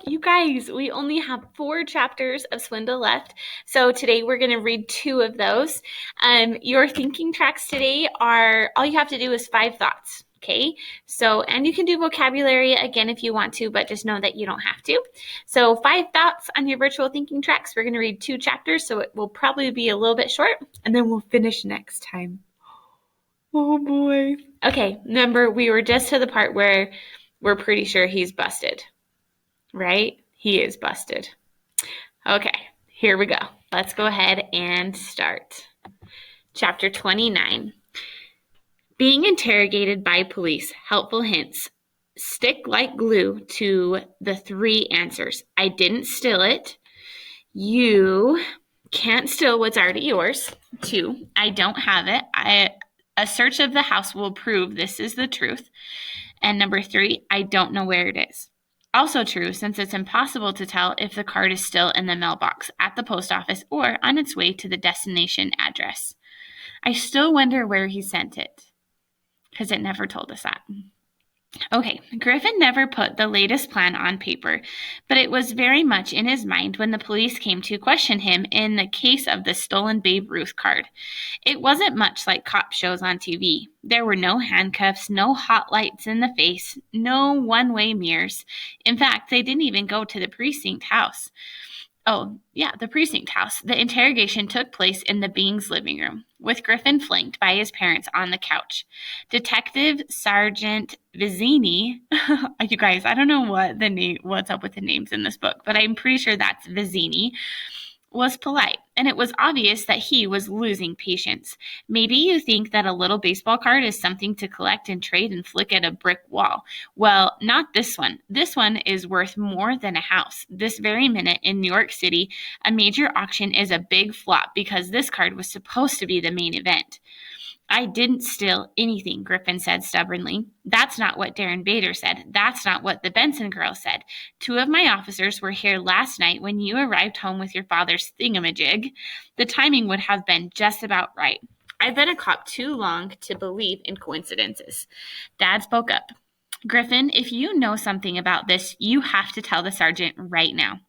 You guys, we only have 4 chapters of Swindle left. So today we're going to read 2 of those. Your thinking tracks today are, all you have to do is 5 thoughts. Okay, so, and you can do vocabulary again if you want to, but just know that you don't have to. So 5 thoughts on your virtual thinking tracks. We're going to read 2 chapters, so it will probably be a little bit short, and then we'll finish next time. Oh boy. Okay, remember we were just to the part where we're pretty sure he's busted, right? He is busted. Okay, here we go. Let's go ahead and start. Chapter 29. Being interrogated by police. Helpful hints. Stick like glue to the 3 answers. I didn't steal it. You can't steal what's already yours. 2, I don't have it. A search of the house will prove this is the truth. And number 3, I don't know where it is. Also true, since it's impossible to tell if the card is still in the mailbox, at the post office, or on its way to the destination address. I still wonder where he sent it, because it never told us that. Okay, Griffin never put the latest plan on paper, but it was very much in his mind when the police came to question him in the case of the stolen Babe Ruth card. It wasn't much like cop shows on TV. There were no handcuffs, no hot lights in the face, no one-way mirrors. In fact, they didn't even go to the precinct house. The precinct house. The interrogation took place in the Bings living room, with Griffin flanked by his parents on the couch. Detective Sergeant Vizzini, you guys, I don't know what's up with the names in this book, but I'm pretty sure that's Vizzini, was polite, and it was obvious that he was losing patience. Maybe you think that a little baseball card is something to collect and trade and flick at a brick wall. Well, not this one. This one is worth more than a house. This very minute in New York City, a major auction is a big flop because this card was supposed to be the main event. I didn't steal anything, Griffin said stubbornly. That's not what Darren Bader said. That's not what the Benson girl said. 2 of my officers were here last night when you arrived home with your father's thingamajig. The timing would have been just about right. I've been a cop too long to believe in coincidences. Dad spoke up. Griffin, if you know something about this, you have to tell the sergeant right now.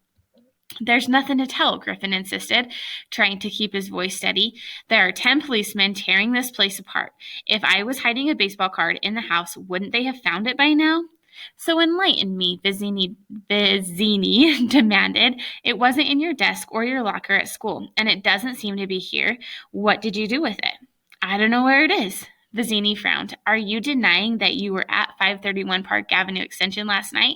There's nothing to tell, Griffin insisted, trying to keep his voice steady. There are 10 policemen tearing this place apart. If I was hiding a baseball card in the house, wouldn't they have found it by now? So enlighten me, Vizzini demanded. It wasn't in your desk or your locker at school, and it doesn't seem to be here. What did you do with it? I don't know where it is. Vizzini frowned. Are you denying that you were at 531 Park Avenue Extension last night?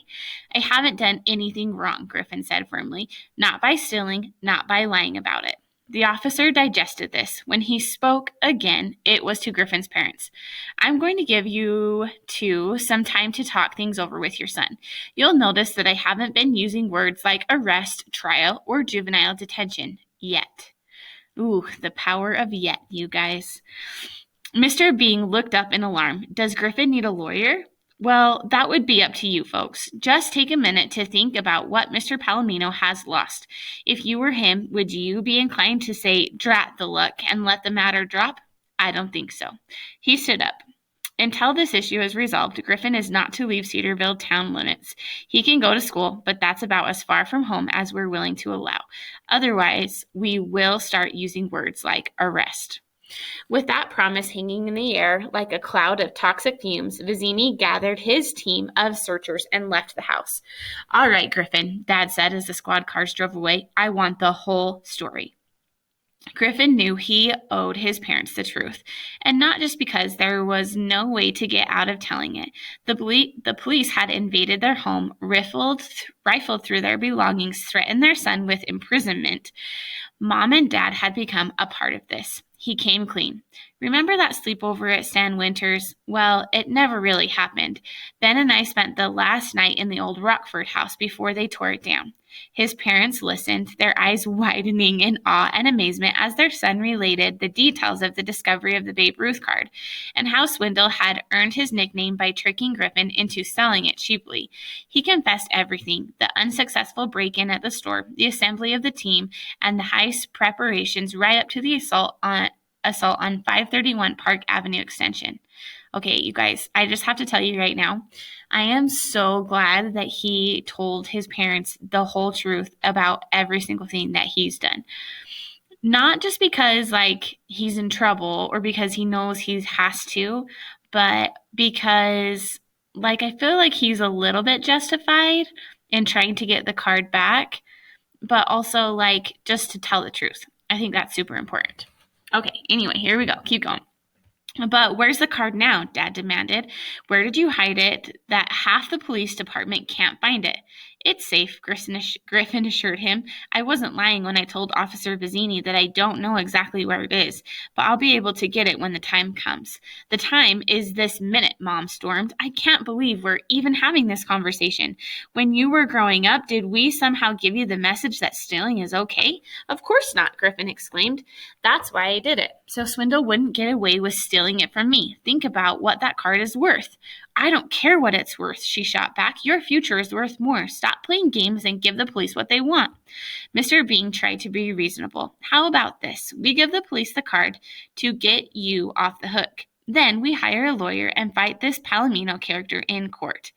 I haven't done anything wrong, Griffin said firmly. Not by stealing, not by lying about it. The officer digested this. When he spoke again, it was to Griffin's parents. I'm going to give you 2 some time to talk things over with your son. You'll notice that I haven't been using words like arrest, trial, or juvenile detention yet. Ooh, the power of yet, you guys. Mr. Bing looked up in alarm. Does Griffin need a lawyer? Well, that would be up to you folks. Just take a minute to think about what Mr. Palomino has lost. If you were him, would you be inclined to say, drat the luck, and let the matter drop? I don't think so. He stood up. Until this issue is resolved, Griffin is not to leave Cedarville town limits. He can go to school, but that's about as far from home as we're willing to allow. Otherwise, we will start using words like arrest. With that promise hanging in the air like a cloud of toxic fumes, Vizzini gathered his team of searchers and left the house. All right, Griffin, Dad said as the squad cars drove away. I want the whole story. Griffin knew he owed his parents the truth, and not just because there was no way to get out of telling it. The police had invaded their home, rifled through their belongings, threatened their son with imprisonment. Mom and Dad had become a part of this. He came clean. Remember that sleepover at Stan Winter's? Well, it never really happened. Ben and I spent the last night in the old Rockford house before they tore it down. His parents listened, their eyes widening in awe and amazement as their son related the details of the discovery of the Babe Ruth card and how Swindle had earned his nickname by tricking Griffin into selling it cheaply. He confessed everything, the unsuccessful break-in at the store, the assembly of the team, and the heist preparations right up to the assault on 531 Park Avenue Extension. Okay, you guys, I just have to tell you right now, I am so glad that he told his parents the whole truth about every single thing that he's done. Not just because like he's in trouble or because he knows he has to, but because like I feel like he's a little bit justified in trying to get the card back, but also like just to tell the truth. I think that's super important. Okay, anyway, here we go. Keep going. But where's the card now? Dad demanded. Where did you hide it that half the police department can't find it? It's safe, Griffin assured him. I wasn't lying when I told Officer Vizzini that I don't know exactly where it is, but I'll be able to get it when the time comes. The time is this minute, Mom stormed. I can't believe we're even having this conversation. When you were growing up, did we somehow give you the message that stealing is okay? Of course not, Griffin exclaimed. That's why I did it. So Swindle wouldn't get away with stealing it from me. Think about what that card is worth. I don't care what it's worth, she shot back. Your future is worth more. Stop playing games and give the police what they want. Mr. Bing tried to be reasonable. How about this? We give the police the card to get you off the hook. Then we hire a lawyer and fight this Palomino character in court.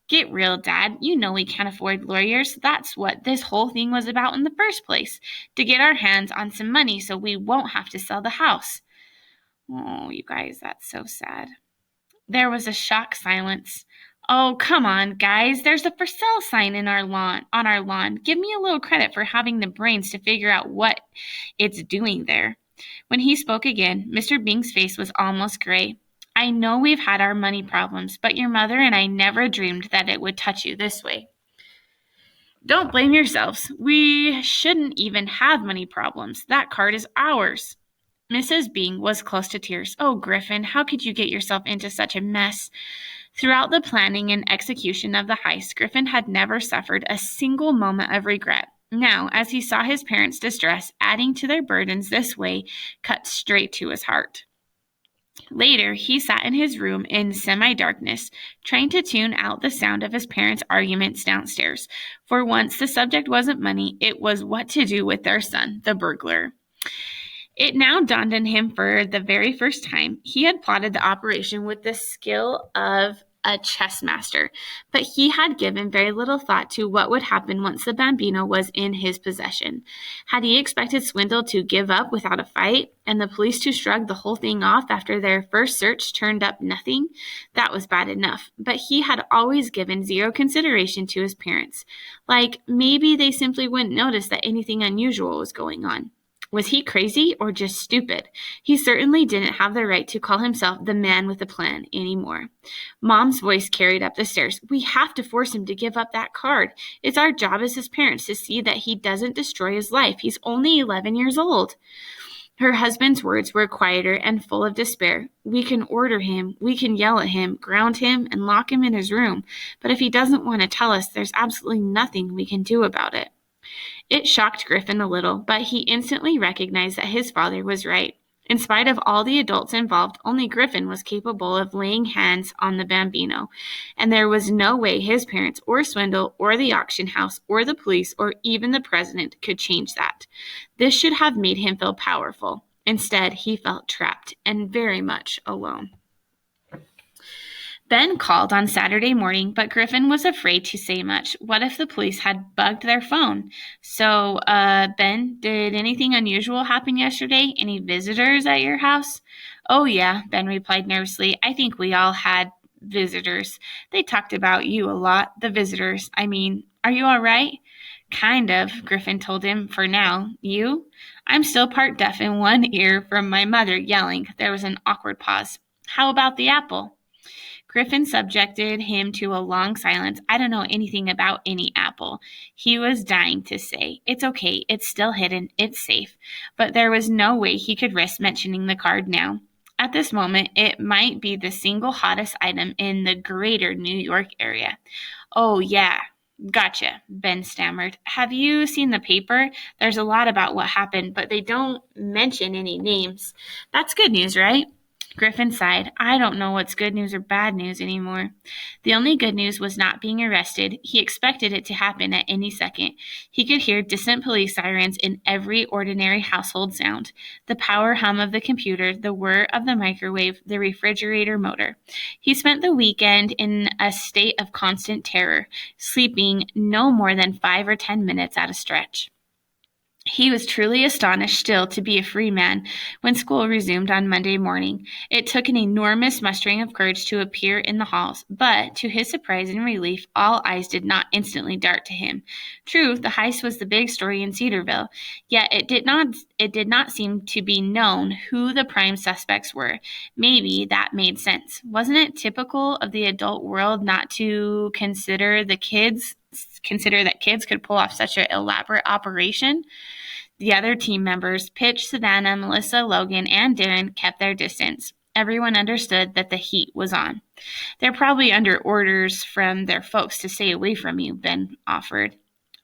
Get real, Dad. You know we can't afford lawyers. That's what this whole thing was about in the first place. To get our hands on some money so we won't have to sell the house. Oh, you guys, that's so sad. There was a shocked silence. Oh, come on, guys. There's a for sale sign on our lawn. Give me a little credit for having the brains to figure out what it's doing there. When he spoke again, Mr. Bing's face was almost gray. I know we've had our money problems, but your mother and I never dreamed that it would touch you this way. Don't blame yourselves. We shouldn't even have money problems. That card is ours. Mrs. Bing was close to tears. Oh, Griffin, how could you get yourself into such a mess? Throughout the planning and execution of the heist, Griffin had never suffered a single moment of regret. Now, as he saw his parents' distress adding to their burdens this way, cut straight to his heart. Later, he sat in his room in semi-darkness, trying to tune out the sound of his parents' arguments downstairs. For once, the subject wasn't money, it was what to do with their son, the burglar. It now dawned on him for the very first time. He had plotted the operation with the skill of a chess master, but he had given very little thought to what would happen once the Bambino was in his possession. Had he expected Swindle to give up without a fight, and the police to shrug the whole thing off after their first search turned up nothing? That was bad enough, but he had always given zero consideration to his parents. Like, maybe they simply wouldn't notice that anything unusual was going on. Was he crazy or just stupid? He certainly didn't have the right to call himself the man with a plan anymore. Mom's voice carried up the stairs. We have to force him to give up that card. It's our job as his parents to see that he doesn't destroy his life. He's only 11 years old. Her husband's words were quieter and full of despair. We can order him, we can yell at him, ground him, and lock him in his room. But if he doesn't want to tell us, there's absolutely nothing we can do about it. It shocked Griffin a little, but he instantly recognized that his father was right. In spite of all the adults involved, only Griffin was capable of laying hands on the Bambino, and there was no way his parents or Swindle or the auction house or the police or even the president could change that. This should have made him feel powerful. Instead, he felt trapped and very much alone. Ben called on Saturday morning, but Griffin was afraid to say much. What if the police had bugged their phone? So, Ben, did anything unusual happen yesterday? Any visitors at your house? Oh, yeah, Ben replied nervously. I think we all had visitors. They talked about you a lot. The visitors, I mean. Are you all right? Kind of, Griffin told him, for now. You? I'm still part deaf in one ear from my mother yelling. There was an awkward pause. How about the apple? Griffin subjected him to a long silence. I don't know anything about any apple. He was dying to say, it's okay, it's still hidden, it's safe. But there was no way he could risk mentioning the card now. At this moment, it might be the single hottest item in the greater New York area. Oh, yeah. Gotcha, Ben stammered. Have you seen the paper? There's a lot about what happened, but they don't mention any names. That's good news, right? Griffin sighed. I don't know what's good news or bad news anymore. The only good news was not being arrested. He expected it to happen at any second. He could hear distant police sirens in every ordinary household sound. The power hum of the computer, the whir of the microwave, the refrigerator motor. He spent the weekend in a state of constant terror, sleeping no more than 5 or 10 minutes at a stretch. He was truly astonished still to be a free man when school resumed on Monday morning. It took an enormous mustering of courage to appear in the halls, but to his surprise and relief, all eyes did not instantly dart to him. True, the heist was the big story in Cedarville, yet it did not seem to be known who the prime suspects were. Maybe that made sense. Wasn't it typical of the adult world not to consider that kids could pull off such an elaborate operation? The other team members, Pitch, Savannah, Melissa, Logan, and Darren, kept their distance. Everyone understood that the heat was on. They're probably under orders from their folks to stay away from you, Ben offered.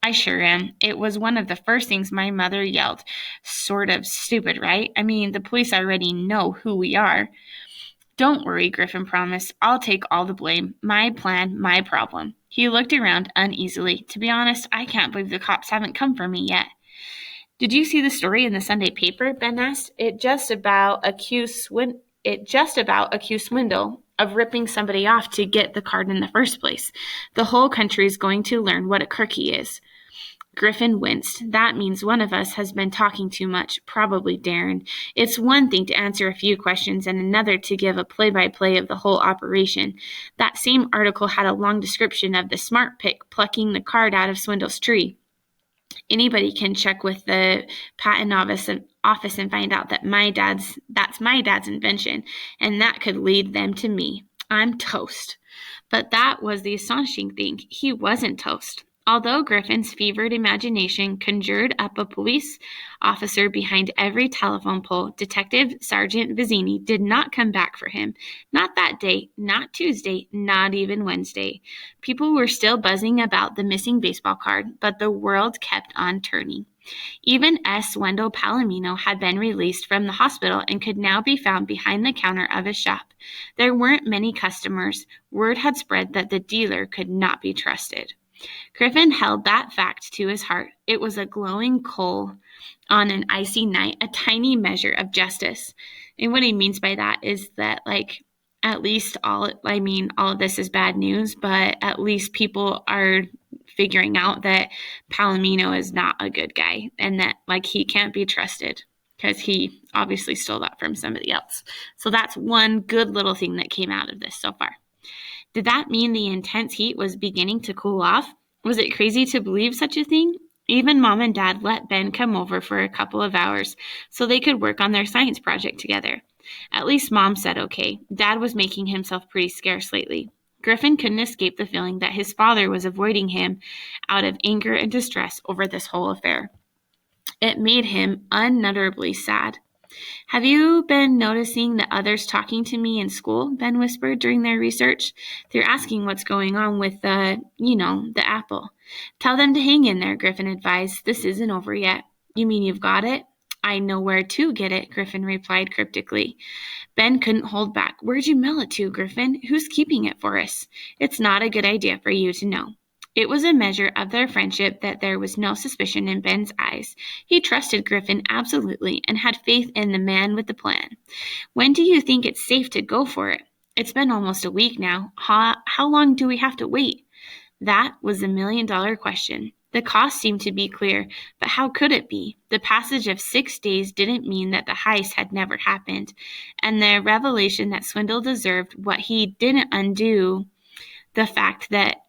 I sure am. It was one of the first things my mother yelled. Sort of stupid, right? I mean, the police already know who we are. Don't worry, Griffin promised. I'll take all the blame. My plan, my problem. He looked around uneasily. To be honest, I can't believe the cops haven't come for me yet. Did you see the story in the Sunday paper? Ben asked. It just about accused Swindle of ripping somebody off to get the card in the first place. The whole country is going to learn what a crook he is. Griffin winced. That means one of us has been talking too much, probably Darren. It's one thing to answer a few questions and another to give a play-by-play of the whole operation. That same article had a long description of the smart pick plucking the card out of Swindle's tree. Anybody can check with the patent office and find out that that's my dad's invention, and that could lead them to me. I'm toast. But that was the astonishing thing. He wasn't toast. Although Griffin's fevered imagination conjured up a police officer behind every telephone pole, Detective Sergeant Vizzini did not come back for him. Not that day, not Tuesday, not even Wednesday. People were still buzzing about the missing baseball card, but the world kept on turning. Even S. Wendell Palomino had been released from the hospital and could now be found behind the counter of his shop. There weren't many customers. Word had spread that the dealer could not be trusted. Griffin held that fact to his heart. It was a glowing coal on an icy night, a tiny measure of justice. And what he means by that is that, at least all of this is bad news, but at least people are figuring out that Palomino is not a good guy and that, he can't be trusted because he obviously stole that from somebody else. So that's one good little thing that came out of this so far. Did that mean the intense heat was beginning to cool off? Was it crazy to believe such a thing? Even Mom and Dad let Ben come over for a couple of hours so they could work on their science project together. At least Mom said okay. Dad was making himself pretty scarce lately. Griffin couldn't escape the feeling that his father was avoiding him out of anger and distress over this whole affair. It made him unutterably sad. Have you been noticing the others talking to me in school? Ben whispered during their research. They're asking what's going on with the apple. Tell them to hang in there, Griffin advised. This isn't over yet. You mean you've got it? I know where to get it, Griffin replied cryptically. Ben couldn't hold back. Where'd you mail it to, Griffin? Who's keeping it for us? It's not a good idea for you to know. It was a measure of their friendship that there was no suspicion in Ben's eyes. He trusted Griffin absolutely and had faith in the man with the plan. When do you think it's safe to go for it? It's been almost a week now. How long do we have to wait? That was the million-dollar question. The cost seemed to be clear, but how could it be? The passage of 6 days didn't mean that the heist had never happened, and the revelation that Swindle deserved what he didn't undo the fact that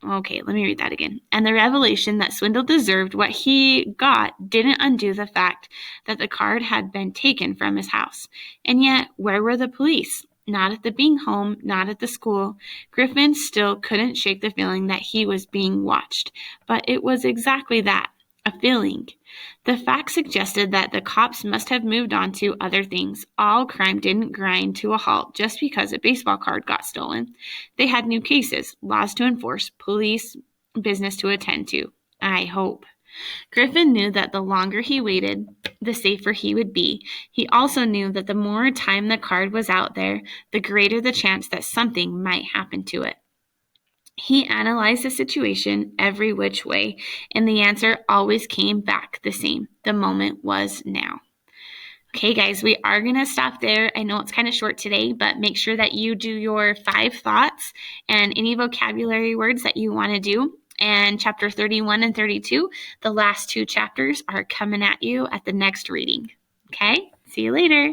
Okay, let me read that again. And the revelation that Swindle deserved what he got didn't undo the fact that the card had been taken from his house. And yet, where were the police? Not at the Bing home, not at the school. Griffin still couldn't shake the feeling that he was being watched. But it was exactly that, a feeling. The facts suggested that the cops must have moved on to other things. All crime didn't grind to a halt just because a baseball card got stolen. They had new cases, laws to enforce, police business to attend to. I hope. Griffin knew that the longer he waited, the safer he would be. He also knew that the more time the card was out there, the greater the chance that something might happen to it. He analyzed the situation every which way, and the answer always came back the same. The moment was now. Okay, guys, we are going to stop there. I know it's kind of short today, but make sure that you do your 5 thoughts and any vocabulary words that you want to do. And chapter 31 and 32, the last 2 chapters, are coming at you at the next reading. Okay, see you later.